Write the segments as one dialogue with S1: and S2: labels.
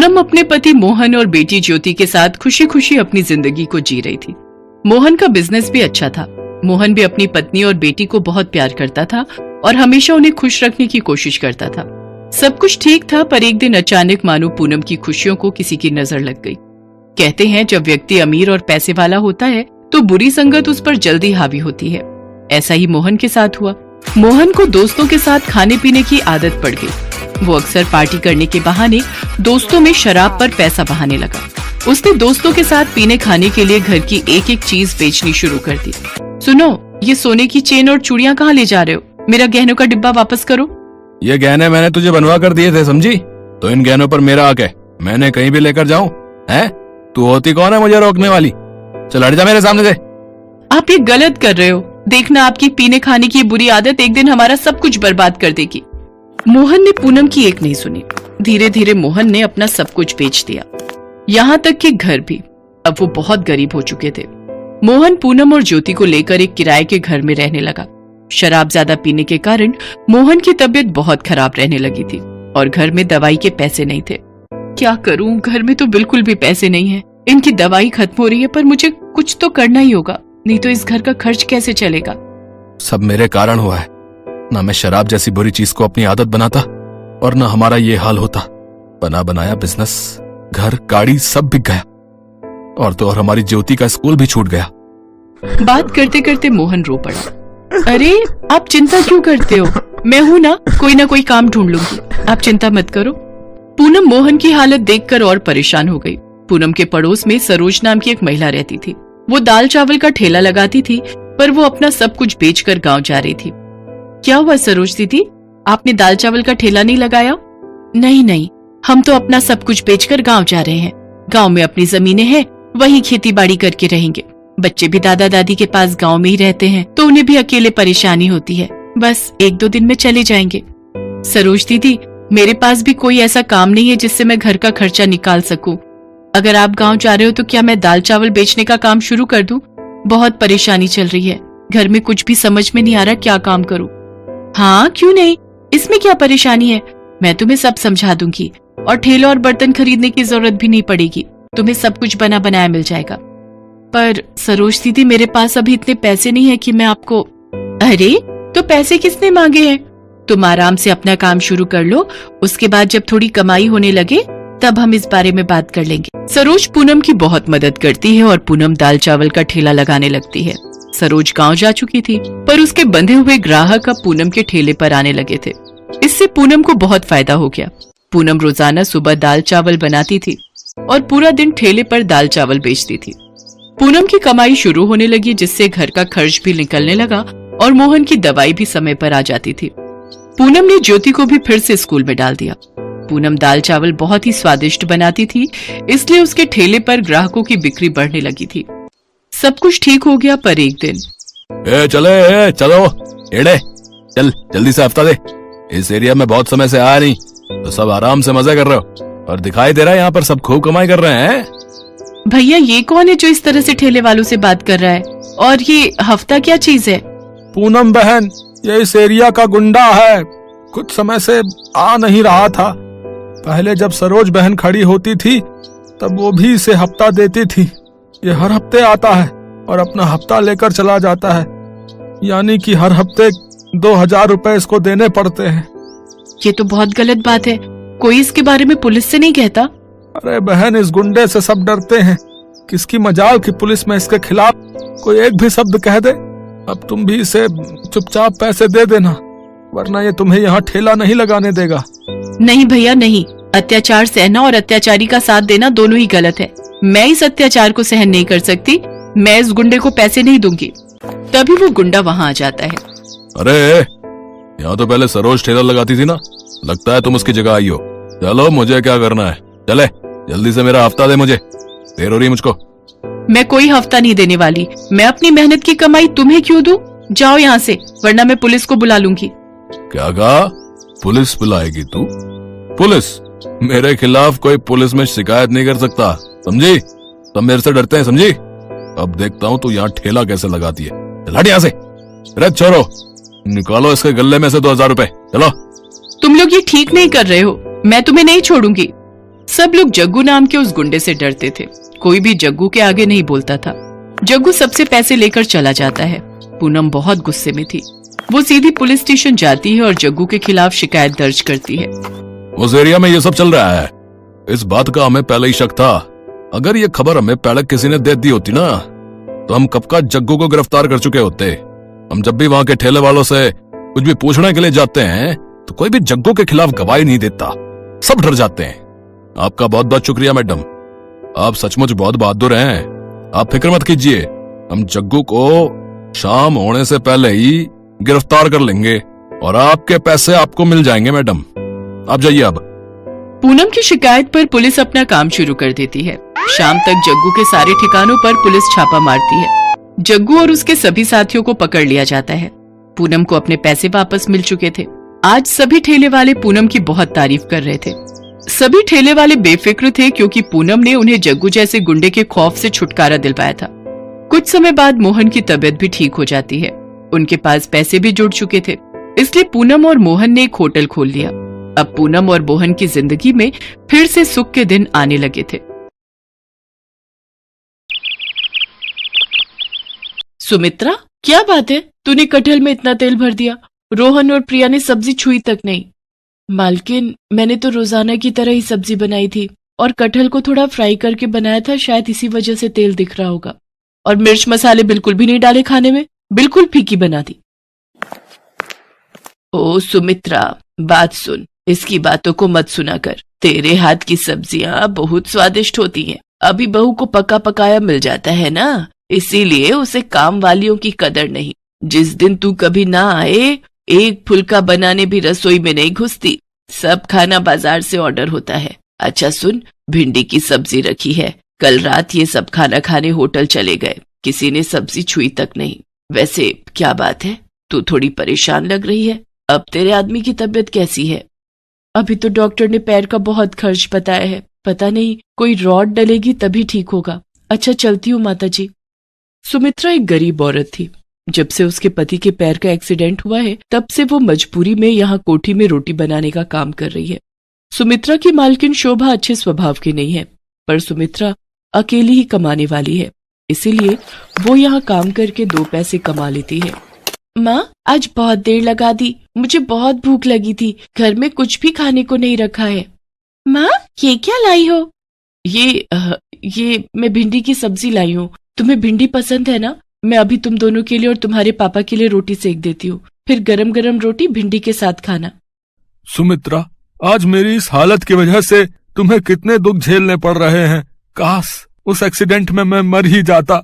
S1: पूनम अपने पति मोहन और बेटी ज्योति के साथ खुशी खुशी अपनी जिंदगी को जी रही थी। मोहन का बिजनेस भी अच्छा था। मोहन भी अपनी पत्नी और बेटी को बहुत प्यार करता था और हमेशा उन्हें खुश रखने की कोशिश करता था। सब कुछ ठीक था, पर एक दिन अचानक मानो पूनम की खुशियों को किसी की नजर लग गई। कहते हैं जब व्यक्ति अमीर और पैसे वाला होता है तो बुरी संगत उस पर जल्दी हावी होती है। ऐसा ही मोहन के साथ हुआ। मोहन को दोस्तों के साथ खाने पीने की आदत पड़ गई। वो अक्सर पार्टी करने के बहाने दोस्तों में शराब पर पैसा बहाने लगा। उसने दोस्तों के साथ पीने खाने के लिए घर की एक एक चीज बेचनी शुरू कर दी। सुनो, ये सोने की चेन और चूड़ियां कहाँ ले जा रहे हो? मेरा गहनों का डिब्बा वापस करो।
S2: ये गहने मैंने तुझे बनवा कर दिए थे, समझी? तो इन गहनों पर मेरा हक है। मैंने कहीं भी लेकर जाऊं? हैं? तू होती कौन है मुझे रोकने वाली? चल हट जा मेरे सामने से।
S1: आप ये गलत कर रहे हो। देखना, आपकी पीने खाने की बुरी आदत एक दिन हमारा सब कुछ बर्बाद कर देगी। मोहन ने पूनम की एक नहीं सुनी। धीरे धीरे मोहन ने अपना सब कुछ बेच दिया, यहाँ तक कि घर भी। अब वो बहुत गरीब हो चुके थे। मोहन पूनम और ज्योति को लेकर एक किराए के घर में रहने लगा। शराब ज्यादा पीने के कारण मोहन की तबीयत बहुत खराब रहने लगी थी और घर में दवाई के पैसे नहीं थे। क्या करूं, घर में तो बिल्कुल भी पैसे नहीं है। इनकी दवाई खत्म हो रही है, पर मुझे कुछ तो करना ही होगा, नहीं तो इस घर का खर्च कैसे चलेगा।
S2: सब मेरे कारण हुआ है। ना मैं शराब जैसी बुरी चीज को अपनी आदत बनाता और ना हमारा ये हाल होता। बना बनाया बिजनेस, घर, गाड़ी सब बिक गया। और तो और हमारी ज्योति का स्कूल भी छूट गया।
S1: बात करते करते मोहन रो पड़ा। अरे आप चिंता क्यों करते हो? मैं हूं ना कोई काम ढूंढ लूंगी, आप चिंता मत करो। पूनम मोहन की हालत देखकर और परेशान हो गई। पूनम के पड़ोस में सरोज नाम की एक महिला रहती थी। वो दाल चावल का ठेला लगाती थी, पर वो अपना सब कुछ बेचकर गांव जा रही थी। क्या हुआ सरोज दीदी, आपने दाल चावल का ठेला नहीं लगाया? नहीं, हम तो अपना सब कुछ बेचकर गांव जा रहे हैं। गांव में अपनी जमीनें हैं, वहीं खेती बाड़ी करके रहेंगे। बच्चे भी दादा दादी के पास गांव में ही रहते हैं, तो उन्हें भी अकेले परेशानी होती है। बस 1-2 दिन में चले जाएंगे। सरोज दीदी, मेरे पास भी कोई ऐसा काम नहीं है जिससे मैं घर का खर्चा निकाल सकूं। अगर आप गांव जा रहे हो तो क्या मैं दाल चावल बेचने का काम शुरू कर दूं? बहुत परेशानी चल रही है, घर में कुछ भी समझ में नहीं आ रहा क्या काम करूं। हाँ क्यों नहीं, इसमें क्या परेशानी है? मैं तुम्हें सब समझा दूंगी और ठेला और बर्तन खरीदने की जरूरत भी नहीं पड़ेगी। तुम्हें सब कुछ बना बनाया मिल जाएगा। पर सरोज दीदी, मेरे पास अभी इतने पैसे नहीं है कि मैं आपको। अरे तो पैसे किसने मांगे हैं? तुम आराम से अपना काम शुरू कर लो, उसके बाद जब थोड़ी कमाई होने लगे तब हम इस बारे में बात कर लेंगे। सरोज पूनम की बहुत मदद करती है और पूनम दाल चावल का ठेला लगाने लगती है। सरोज गांव जा चुकी थी, पर उसके बंधे हुए ग्राहक अब पूनम के ठेले पर आने लगे थे। इससे पूनम को बहुत फायदा हो गया। पूनम रोजाना सुबह दाल चावल बनाती थी और पूरा दिन ठेले पर दाल चावल बेचती थी। पूनम की कमाई शुरू होने लगी, जिससे घर का खर्च भी निकलने लगा और मोहन की दवाई भी समय पर आ जाती थी। पूनम ने ज्योति को भी फिर से स्कूल में डाल दिया। पूनम दाल चावल बहुत ही स्वादिष्ट बनाती थी, इसलिए उसके ठेले पर ग्राहकों की बिक्री बढ़ने लगी थी। सब कुछ ठीक हो गया, पर एक दिन
S2: चलो एड़े, चल जल्दी से हफ्ता दे। इस एरिया में बहुत समय से आया नहीं, तो सब आराम से मजे कर रहे हो और दिखाई दे रहा है यहाँ पर सब खूब कमाई कर रहे हैं।
S1: भैया ये कौन है जो इस तरह से ठेले वालों से बात कर रहा है? और ये हफ्ता क्या चीज है?
S2: पूनम बहन, ये इस एरिया का गुंडा है। कुछ समय से आ नहीं रहा था। पहले जब सरोज बहन खड़ी होती थी तब वो भी इसे हफ्ता देती थी। ये हर हफ्ते आता है और अपना हफ्ता लेकर चला जाता है, यानी कि हर हफ्ते 2000 रुपए इसको देने पड़ते हैं।
S1: ये तो बहुत गलत बात है। कोई इसके बारे में पुलिस से नहीं कहता?
S2: अरे बहन, इस गुंडे से सब डरते हैं। किसकी मजाल की पुलिस में इसके खिलाफ कोई एक भी शब्द कह दे। अब तुम भी इसे चुपचाप पैसे दे देना, वरना ये तुम्हें यहाँ ठेला नहीं लगाने देगा।
S1: नहीं भैया नहीं, अत्याचार सहना और अत्याचारी का साथ देना दोनों ही गलत है। मैं इस अत्याचार को सहन नहीं कर सकती। मैं इस गुंडे को पैसे नहीं दूंगी। तभी वो गुंडा वहाँ आ जाता है।
S2: अरे यहाँ तो पहले सरोज ठेला लगाती थी ना, लगता है तुम उसकी जगह आई हो। चलो मुझे क्या करना है, चले जल्दी से मेरा हफ्ता दे, मुझे देर हो रही है मुझको।
S1: मैं कोई हफ्ता नहीं देने वाली। मैं अपनी मेहनत की कमाई तुम्हें क्यों दूं? जाओ यहाँ से, वरना मैं पुलिस को बुला लूंगी।
S2: क्या कहा? पुलिस बुलाएगी तू? पुलिस? मेरे खिलाफ कोई पुलिस में शिकायत नहीं कर सकता, समझी? सब मेरे से डरते हैं, समझी? अब देखता हूँ तू यहाँ ठेला कैसे लगाती है। चल हट यहाँ से। अरे छोड़ो, निकालो इसके गले में से 2000 रुपए। चलो।
S1: तुम लोग ये ठीक नहीं कर रहे हो, मैं तुम्हें नहीं छोड़ूंगी। सब लोग जग्गू नाम के उस गुंडे से डरते थे। कोई भी जग्गू के आगे नहीं बोलता था। जग्गू सबसे पैसे लेकर चला जाता है। पूनम बहुत गुस्से में थी। वो सीधी पुलिस स्टेशन जाती है और जग्गू के खिलाफ शिकायत दर्ज करती है।
S3: उस एरिया में ये सब चल रहा है, इस बात का हमें पहले ही शक था। अगर ये खबर हमें पहले किसी ने दे दी होती ना, तो हम कब का जग्गू को गिरफ्तार कर चुके होते। हम जब भी वहाँ के ठेले वालों से कुछ भी पूछने के लिए जाते हैं तो कोई भी जग्गू के खिलाफ गवाही नहीं देता, सब डर जाते हैं। आपका बहुत बहुत शुक्रिया मैडम, आप सचमुच बहुत बहादुर हैं। आप फिक्र मत कीजिए, हम जग्गू को शाम होने से पहले ही गिरफ्तार कर लेंगे और आपके पैसे आपको मिल जाएंगे मैडम। आप जाइए अब।
S1: पूनम की शिकायत पर पुलिस अपना काम शुरू कर देती है। शाम तक जग्गू के सारे ठिकानों पर पुलिस छापा मारती है। जग्गू और उसके सभी साथियों को पकड़ लिया जाता है। पूनम को अपने पैसे वापस मिल चुके थे। आज सभी ठेले वाले पूनम की बहुत तारीफ कर रहे थे। सभी ठेले वाले बेफिक्र थे क्योंकि पूनम ने उन्हें जग्गू जैसे गुंडे के खौफ से छुटकारा दिलवाया था। कुछ समय बाद मोहन की तबीयत भी ठीक हो जाती है। उनके पास पैसे भी जुड़ चुके थे, इसलिए पूनम और मोहन ने एक होटल खोल लिया। अब पूनम और मोहन की जिंदगी में फिर से सुख के दिन आने लगे थे। सुमित्रा, क्या बात है, तूने कटहल में इतना तेल भर दिया? रोहन और प्रिया ने सब्जी छुई तक नहीं। मालकिन, मैंने तो रोजाना की तरह ही सब्जी बनाई थी और कटहल को थोड़ा फ्राई करके बनाया था, शायद इसी वजह से तेल दिख रहा होगा। और मिर्च मसाले बिल्कुल भी नहीं डाले खाने में, बिल्कुल फीकी बना दी। ओ सुमित्रा, बात सुन, इसकी बातों को मत सुना कर। तेरे हाथ की सब्जियां बहुत स्वादिष्ट होती हैं। अभी बहू को पका पकाया मिल जाता है ना, इसीलिए उसे काम वालियों की कदर नहीं। जिस दिन तू कभी ना आए, एक फुल्का बनाने भी रसोई में नहीं घुसती। सब खाना बाजार से ऑर्डर होता है। अच्छा सुन, भिंडी की सब्जी रखी है। कल रात ये सब खाना खाने होटल चले गए, किसी ने सब्जी छुई तक नहीं। वैसे क्या बात है, तू थोड़ी परेशान लग रही है। अब तेरे आदमी की तबीयत कैसी है? अभी तो डॉक्टर ने पैर का बहुत खर्च बताया है, पता नहीं कोई रॉड डलेगी तभी ठीक होगा। अच्छा चलती हूँ माता जी। सुमित्रा एक गरीब औरत थी। जब से उसके पति के पैर का एक्सीडेंट हुआ है, तब से वो मजबूरी में यहाँ कोठी में रोटी बनाने का काम कर रही है। सुमित्रा की मालकिन शोभा अच्छे स्वभाव की नहीं है, पर सुमित्रा अकेली ही कमाने वाली है, इसीलिए वो यहाँ काम करके 2 पैसे कमा लेती है। माँ, आज बहुत देर लगा दी, मुझे बहुत भूख लगी थी, घर में कुछ भी खाने को नहीं रखा है। माँ, ये क्या लाई हो? ये मैं भिंडी की सब्जी लाई हूँ। तुम्हें भिंडी पसंद है ना? मैं अभी तुम दोनों के लिए और तुम्हारे पापा के लिए रोटी सेक देती हूँ, फिर गरम गरम रोटी भिंडी के साथ खाना।
S2: सुमित्रा, आज मेरी इस हालत की वजह से तुम्हें कितने दुख झेलने पड़ रहे हैं। काश उस एक्सीडेंट में मैं मर ही जाता।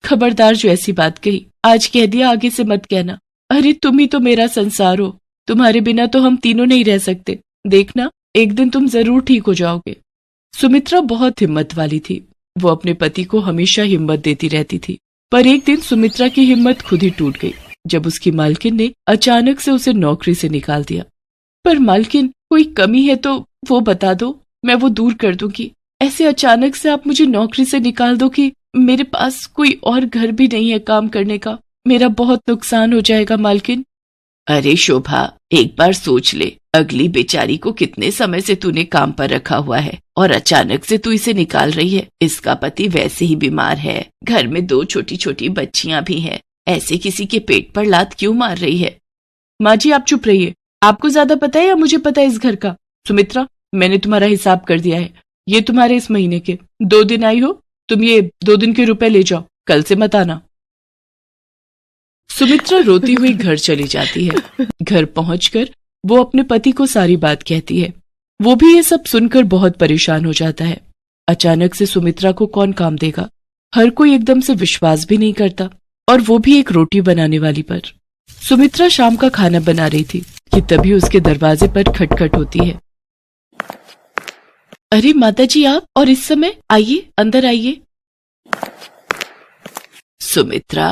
S1: खबरदार, जो ऐसी बात कही, आज कह दिया, आगे से मत कहना। अरे तुम ही तो मेरा संसार हो, तुम्हारे बिना तो हम तीनों नहीं रह सकते। देखना, एक दिन तुम जरूर ठीक हो जाओगे। सुमित्रा बहुत हिम्मत वाली थी। वो अपने पति को हमेशा हिम्मत देती रहती थी, पर एक दिन सुमित्रा की हिम्मत खुद ही टूट गई जब उसकी मालकिन ने अचानक से उसे नौकरी से निकाल दिया। पर मालकिन, कोई कमी है तो वो बता दो, मैं वो दूर कर दूंगी। ऐसे अचानक से आप मुझे नौकरी से निकाल दो कि मेरे पास कोई और घर भी नहीं है काम करने का। मेरा बहुत नुकसान हो जाएगा मालकिन। अरे शोभा, एक बार सोच ले, अगली बेचारी को कितने समय से तूने काम पर रखा हुआ है और अचानक से तू इसे निकाल रही है। इसका पति वैसे ही बीमार है, घर में 2 छोटी छोटी बच्चियां भी हैं। ऐसे किसी के पेट पर लात क्यों मार रही है? माँ जी, आप चुप रहिए। आपको ज्यादा पता है या मुझे पता है इस घर का? सुमित्रा, मैंने तुम्हारा हिसाब कर दिया है। ये तुम्हारे इस महीने के 2 दिन आई हो, तुम ये 2 दिन के रुपए ले जाओ, कल से मत आना। सुमित्रा रोती हुई घर चली जाती है। घर पहुंचकर वो अपने पति को सारी बात कहती है। वो भी ये सब सुनकर बहुत परेशान हो जाता है। अचानक से सुमित्रा को कौन काम देगा? हर कोई एकदम से विश्वास भी नहीं करता, और वो भी एक रोटी बनाने वाली पर। सुमित्रा शाम का खाना बना रही थी कि तभी उसके दरवाजे पर खटखट होती है। अरे माताजी, आप और इस समय? आइए, अंदर आइए। सुमित्रा,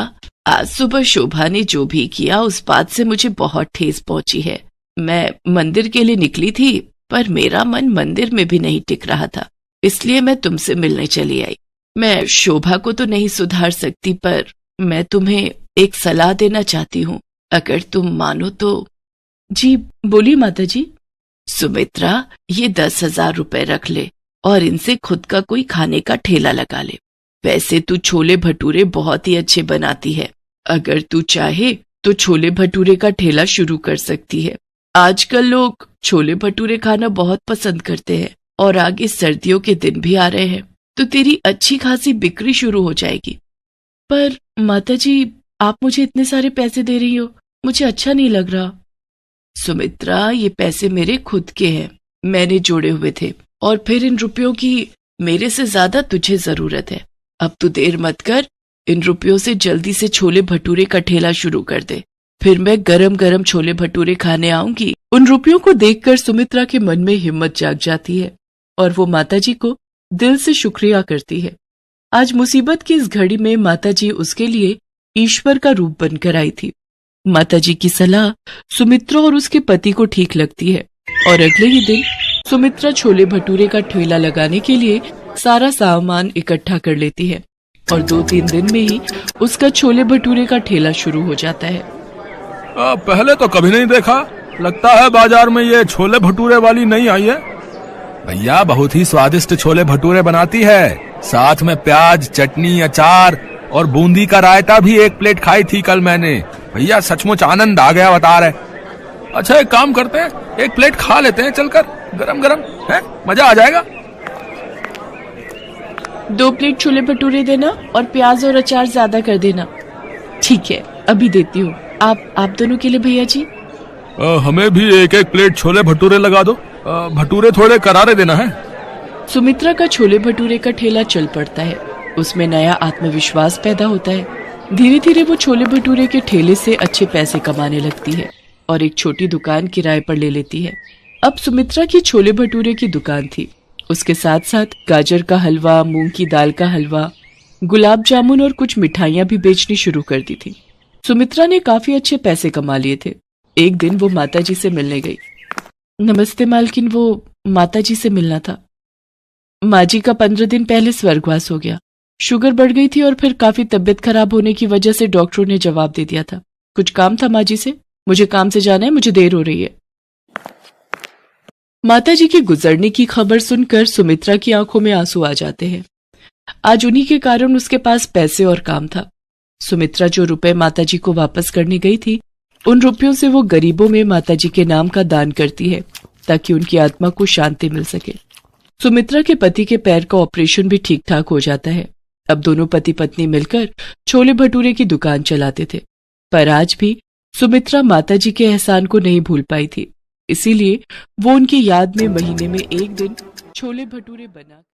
S1: आज सुबह शोभा ने जो भी किया उस बात से मुझे बहुत ठेस पहुंची है। मैं मंदिर के लिए निकली थी, पर मेरा मन मंदिर में भी नहीं टिक रहा था, इसलिए मैं तुमसे मिलने चली आई। मैं शोभा को तो नहीं सुधार सकती, पर मैं तुम्हें एक सलाह देना चाहती हूँ, अगर तुम मानो तो। जी बोलिए माताजी। सुमित्रा, ये 10,000 रुपए रख ले। और इनसे खुद का कोई खाने का ठेला लगा ले। वैसे तू छोले भटूरे बहुत ही अच्छे बनाती है, अगर तू चाहे तो छोले भटूरे का ठेला शुरू कर सकती है। आजकल लोग छोले भटूरे खाना बहुत पसंद करते हैं और आगे सर्दियों के दिन भी आ रहे हैं, तो तेरी अच्छी खासी बिक्री शुरू हो जाएगी। पर माताजी, आप मुझे इतने सारे पैसे दे रही हो, मुझे अच्छा नहीं लग रहा। सुमित्रा, ये पैसे मेरे खुद के हैं, मैंने जोड़े हुए थे, और फिर इन रुपयों की मेरे से ज्यादा तुझे जरूरत है। अब तू देर मत कर, इन रुपयों से जल्दी से छोले भटूरे का ठेला शुरू कर दे, फिर मैं गरम गरम छोले भटूरे खाने आऊंगी। उन रुपयों को देखकर सुमित्रा के मन में हिम्मत जाग जाती है और वो माताजी को दिल से शुक्रिया करती है। आज मुसीबत की इस घड़ी में माताजी उसके लिए ईश्वर का रूप बनकर आई थी। माताजी की सलाह सुमित्रा और उसके पति को ठीक लगती है और अगले ही दिन सुमित्रा छोले भटूरे का ठेला लगाने के लिए सारा सामान इकट्ठा कर लेती है और 2-3 दिन में ही उसका छोले भटूरे का ठेला शुरू हो जाता है।
S2: पहले तो कभी नहीं देखा, लगता है बाजार में ये छोले भटूरे वाली नहीं आई है।
S4: भैया बहुत ही स्वादिष्ट छोले भटूरे बनाती है, साथ में प्याज, चटनी, अचार और बूंदी का रायता भी 1 प्लेट खाई थी कल मैंने। भैया सचमुच आनंद आ गया बता रहे।
S2: अच्छा, एक काम करते हैं, 1 प्लेट खा लेते हैं चलकर, गरम गरम है, मजा आ जाएगा।
S1: 2 प्लेट छोले भटूरे देना और प्याज और अचार ज्यादा कर देना। ठीक है, अभी देती हूँ। आप दोनों के लिए भैया जी।
S2: हमें भी 1-1 प्लेट छोले भटूरे लगा दो, भटूरे थोड़े करारे देना है।
S1: सुमित्रा का छोले भटूरे का ठेला चल पड़ता है, उसमें नया आत्मविश्वास पैदा होता है। धीरे धीरे वो छोले भटूरे के ठेले से अच्छे पैसे कमाने लगती है और एक छोटी दुकान किराए पर ले लेती है। अब सुमित्रा की छोले भटूरे की दुकान थी, उसके साथ साथ गाजर का हलवा, मूंग की दाल का हलवा, गुलाब जामुन और कुछ मिठाइयां भी बेचनी शुरू कर दी थी। सुमित्रा ने काफी अच्छे पैसे कमा लिए थे। एक दिन वो माताजी से मिलने गई। नमस्ते मालकिन, वो माताजी से मिलना था। माँ जी का 15 दिन पहले स्वर्गवास हो गया। शुगर बढ़ गई थी और फिर काफी तबीयत खराब होने की वजह से डॉक्टरों ने जवाब दे दिया था। कुछ काम था माँ जी से, मुझे काम से जाना है, मुझे देर हो रही है। माताजी के गुजरने की खबर सुनकर सुमित्रा की आंखों में आंसू आ जाते हैं। आज उन्हीं के कारण उसके पास पैसे और काम था। सुमित्रा जो रुपए माताजी को वापस करने गई थी, उन रुपयों से वो गरीबों में माताजी के नाम का दान करती है ताकि उनकी आत्मा को शांति मिल सके। सुमित्रा के पति के पैर का ऑपरेशन भी ठीक ठाक हो जाता है। अब दोनों पति पत्नी मिलकर छोले भटूरे की दुकान चलाते थे, पर आज भी सुमित्रा माताजी के एहसान को नहीं भूल पाई थी। इसीलिए वो उनकी याद में महीने में 1 दिन छोले भटूरे बना